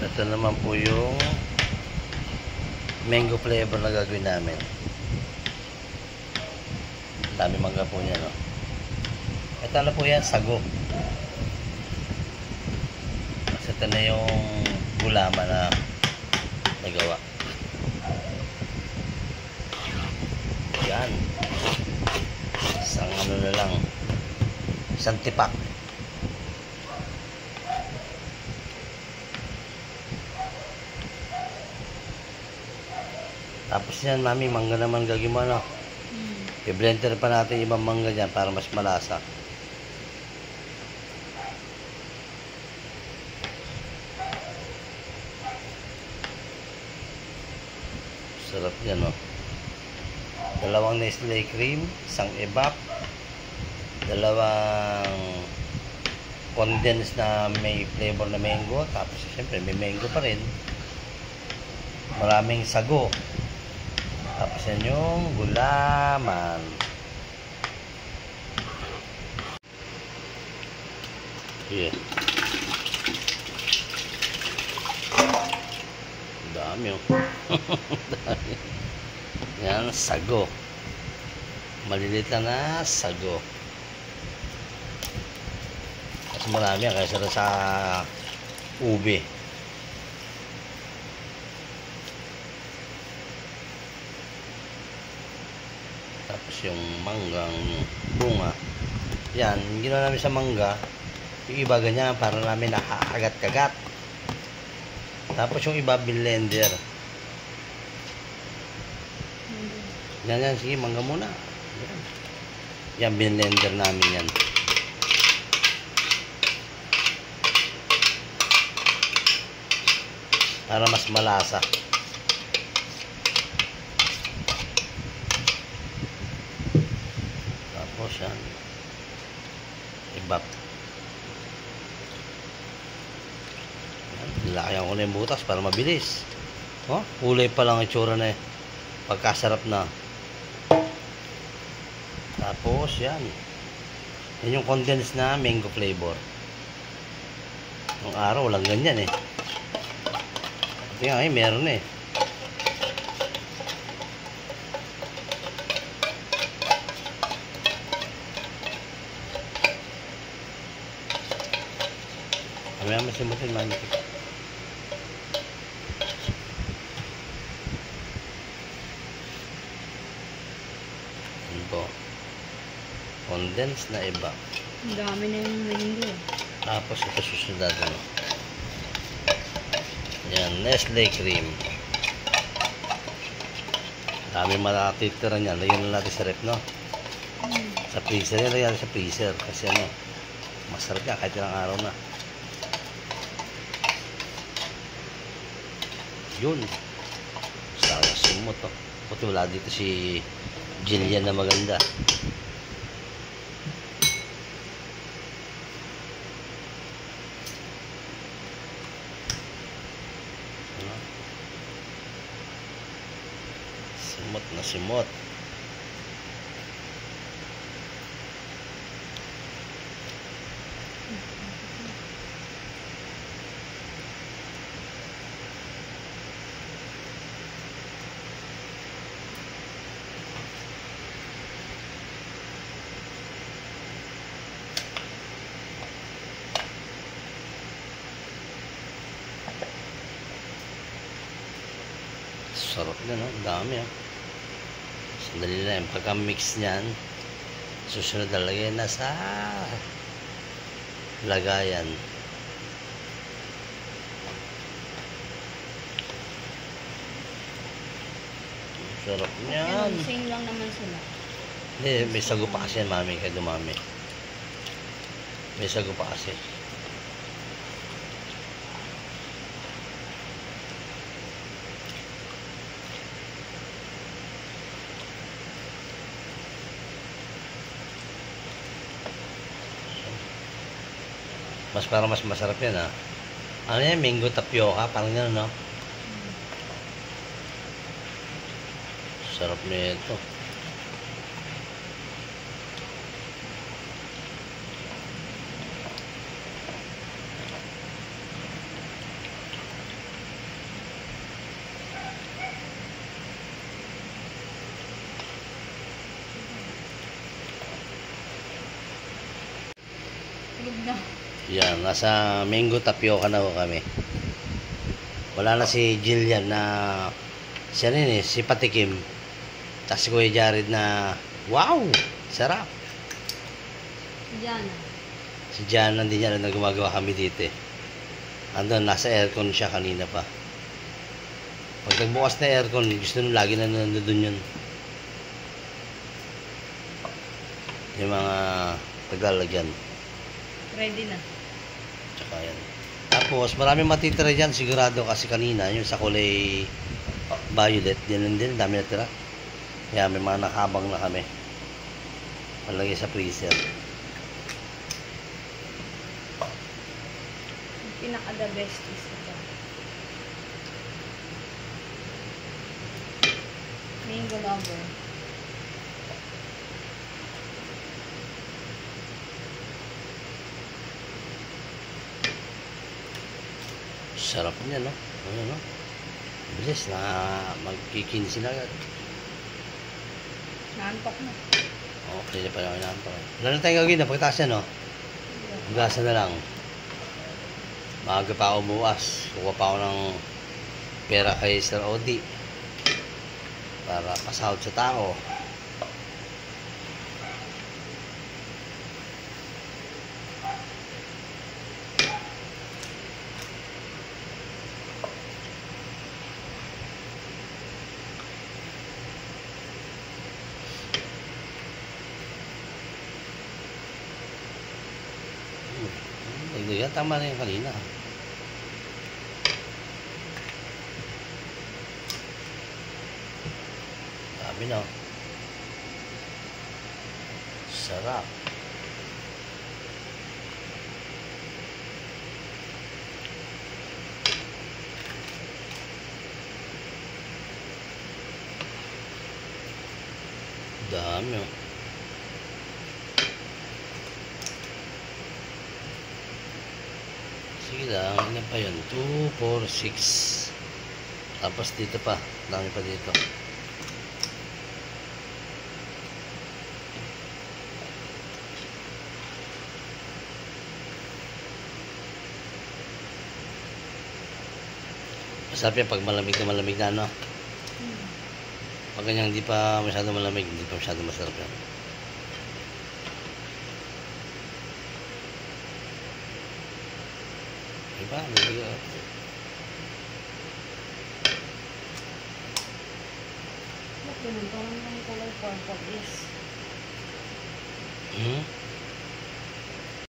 Ito naman po yung mango flavor na gagawin namin. Dami mangga po niya, no? Ito na po yan, sago. Kasi ito na yung gulaman na nagawa. Yan. Isang ano na lang. Isang tipak. Tapos yan, mami, mangga naman gagawin mo, no? I-blender pa natin ibang mangga dyan para mas malasa. Sarap yan, no? Dalawang Nestle cream, isang evap, dalawang condensed na may flavor na mango, tapos siyempre may mango pa rin. Maraming sago. Tapos yan yung gulaman. Yeah. Dami oh. Dami. Yan, sago. Maliliit lang na sago. Mas marami yan kaysa sa ube. Tapos yung manggang bunga. Yan, ginawa namin sa mangga. Yung iba ganyan para namin nakagat-kagat. Tapos yung iba blender. Yan, sige, mangga muna. Yan, blender namin yan. Para mas malasa. Tapos yan. Ibap. Nilakayan ko na yung butas para mabilis. Oh, kulay pa lang itsura na eh. Pagkasarap na. Tapos yan. Yan yung condensed na mango flavor. Ang araw walang ganyan eh. Ito nga eh, meron eh. Kami naman simutin manik. Ito. Condensed na iba. Ang dami na yung mango. Tapos ito susunod natin. Yan, Nestle cream. Dami matatitira niyan. Lagyan na natin sa rep, no? Sa freezer. Yan, lagyan sa freezer. Kasi ano, masarap yan kahit ilang araw na. Yun. Sayang sumot, oh. Puti wala dito si Jillian na maganda. Simot na simot. Sarap na, no? Dami, ah. Sandali lang. Pagka-mix niyan, susunod na lagay na sa lagayan. Sarap niyan. Same lang naman sila. Hindi, may sago pa kasi yan, mami. Kaya dumami. May sago pa kasi. Mas parang mas masarap yan, ha. Ano yan? Mango tapioca. Parang yan, no? Sarap nito. Yan, nasa mango tapioca na ho kami. Wala na si Jillian na siya rin eh, si Patikim. Tapos si Kuya Jared na wow! Sarap! Diyan. Si Jan, hindi niya alam na gumagawa kami dito eh. Andun, nasa aircon siya kanina pa. Pag nagbukas na aircon, gusto nung lagi na nandun yun. Yung mga taglalagyan. Ready na. Tsaka yan. Tapos, maraming matitira dyan sigurado kasi kanina, yung sa kulay violet, din din, dami natira. Kaya may mga nakabang na kami. Malagay sa freezer. Pinaka-the best is ito. Mango lover. Sarap niya, no? Ano, no? Bilis na magkikinsi na agad. Naantok na. Okay na pala ako inaantok. Wala na tayong gagawin na pagkataas yan, no? Hugasan na lang. Maaga pa ako bukas. Kuha pa ako ng pera kay Sir Odi para pasahod sa tao. Dagdagan, tama na yung kanina. Sabi na. Sarap. Dami, oh. Sige lang, ilan pa yun? 2, 4, 6. Tapos dito pa, dami pa dito. Masarap yan pag malamig na, no? Pag ganyan hindi pa masyado malamig, hindi pa masyado masarap yan. Diba? Bakit yun? Parang yung color purple is Hmm?